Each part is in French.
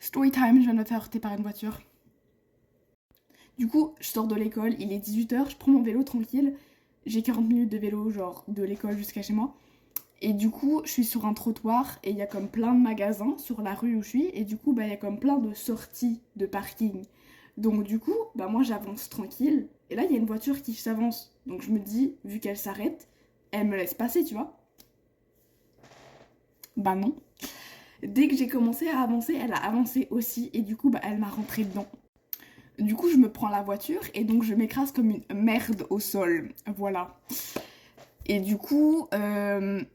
Story time, je viens de me faire heurter par une voiture. Du coup, je sors de l'école, il est 18h, je prends mon vélo tranquille. J'ai 40 minutes de vélo, genre de l'école jusqu'à chez moi. Et du coup, je suis sur un trottoir et il y a comme plein de magasins sur la rue où je suis. Et du coup, il y a comme plein de sorties de parking. Donc du coup, moi j'avance tranquille. Et là, il y a une voiture qui s'avance. Donc je me dis, vu qu'elle s'arrête, elle me laisse passer, tu vois. Bah non. Dès que j'ai commencé à avancer, elle a avancé aussi. Et du coup, elle m'a rentré dedans. Du coup, je me prends la voiture et donc je m'écrase comme une merde au sol. Voilà. Et du coup, il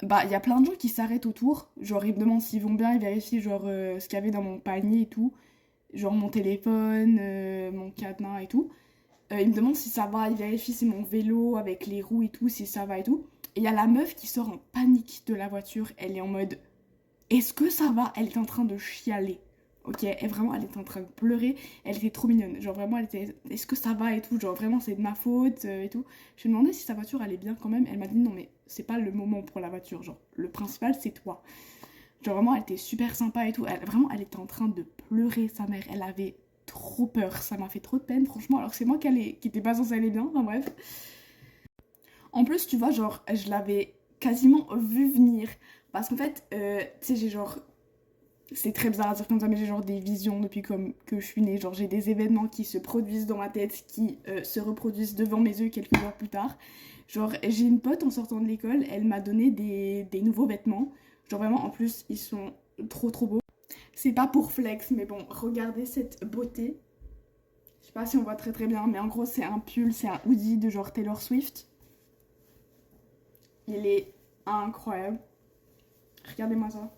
y a plein de gens qui s'arrêtent autour. Genre, ils me demandent s'ils vont bien, ils vérifient genre ce qu'il y avait dans mon panier et tout. Genre mon téléphone, mon cadenas et tout. Ils me demandent si ça va, ils vérifient si mon vélo avec les roues et tout, si ça va et tout. Et il y a la meuf qui sort en panique de la voiture. Elle est en mode, est-ce que ça va? Elle est en train de chialer. Ok, et vraiment, elle était en train de pleurer. Elle était trop mignonne. Genre, vraiment, elle était, est-ce que ça va et tout? Genre, vraiment, c'est de ma faute et tout. Je lui ai demandé si sa voiture allait bien quand même. Elle m'a dit, non, mais c'est pas le moment pour la voiture. Genre, le principal, c'est toi. Genre, vraiment, elle était super sympa et tout. Vraiment, elle était en train de pleurer, sa mère. Elle avait trop peur. Ça m'a fait trop de peine, franchement. Alors que c'est moi qui était pas censée aller bien. Enfin, bref. En plus, tu vois, genre, je l'avais quasiment vu venir. Parce qu'en fait, tu sais, j'ai genre c'est très bizarre à dire comme ça, mais j'ai genre des visions depuis comme que je suis née. Genre j'ai des événements qui se produisent dans ma tête, qui se reproduisent devant mes yeux quelques heures plus tard. Genre j'ai une pote en sortant de l'école, elle m'a donné des nouveaux vêtements. Genre vraiment en plus ils sont trop trop beaux. C'est pas pour flex, mais bon, regardez cette beauté. Je sais pas si on voit très très bien, mais en gros c'est un pull, c'est un hoodie de genre Taylor Swift. Il est incroyable. Regardez-moi ça.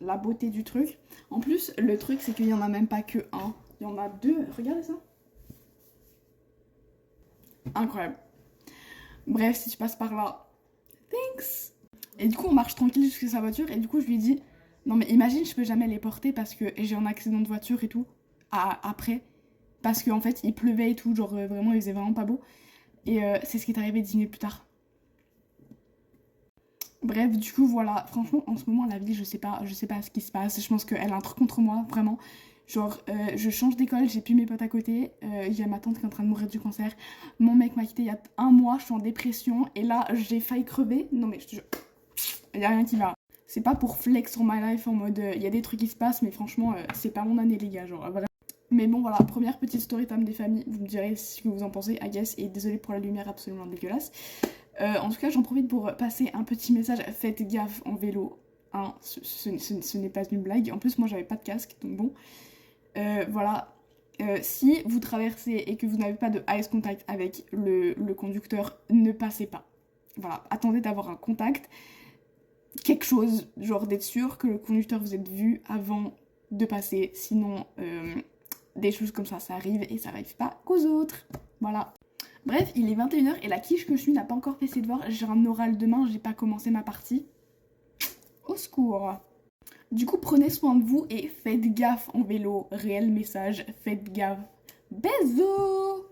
La beauté du truc. En plus, le truc, c'est qu'il y en a même pas que un. Il y en a deux. Regardez ça. Incroyable. Bref, si tu passes par là, thanks. Et du coup, on marche tranquille jusqu'à sa voiture. Et du coup, je lui dis, non mais imagine, je peux jamais les porter parce que j'ai un accident de voiture et tout. Après. Parce qu'en fait, il pleuvait et tout. Genre, vraiment, il faisait vraiment pas beau. Et c'est ce qui est arrivé 10 minutes plus tard. Bref, du coup, voilà. Franchement, en ce moment, la vie, je sais pas ce qui se passe. Je pense qu'elle a un truc contre moi, vraiment. Genre, je change d'école, j'ai plus mes potes à côté. Il y a ma tante qui est en train de mourir du cancer. Mon mec m'a quitté il y a un mois, je suis en dépression. Et là, j'ai failli crever. Non, mais je te jure, il y a rien qui va. C'est pas pour flex sur my life en mode il y a des trucs qui se passent, mais franchement, c'est pas mon année, les gars. Genre, vraiment. Mais bon, voilà, première petite story time des familles. Vous me direz ce que vous en pensez, I guess. Et désolé pour la lumière absolument dégueulasse. En tout cas, j'en profite pour passer un petit message. Faites gaffe en vélo. Hein, ce n'est pas une blague. En plus, moi, j'avais pas de casque, donc bon. Voilà. Si vous traversez et que vous n'avez pas de eyes contact avec le conducteur, ne passez pas. Voilà. Attendez d'avoir un contact. Quelque chose, genre d'être sûr que le conducteur vous ait vu avant de passer. Sinon, des choses comme ça arrive et ça n'arrive pas qu'aux autres. Voilà. Bref, il est 21h et la quiche que je suis n'a pas encore fait ses devoirs. J'ai un oral demain, j'ai pas commencé ma partie. Au secours. Du coup, prenez soin de vous et faites gaffe en vélo. Réel message, faites gaffe. Bisous.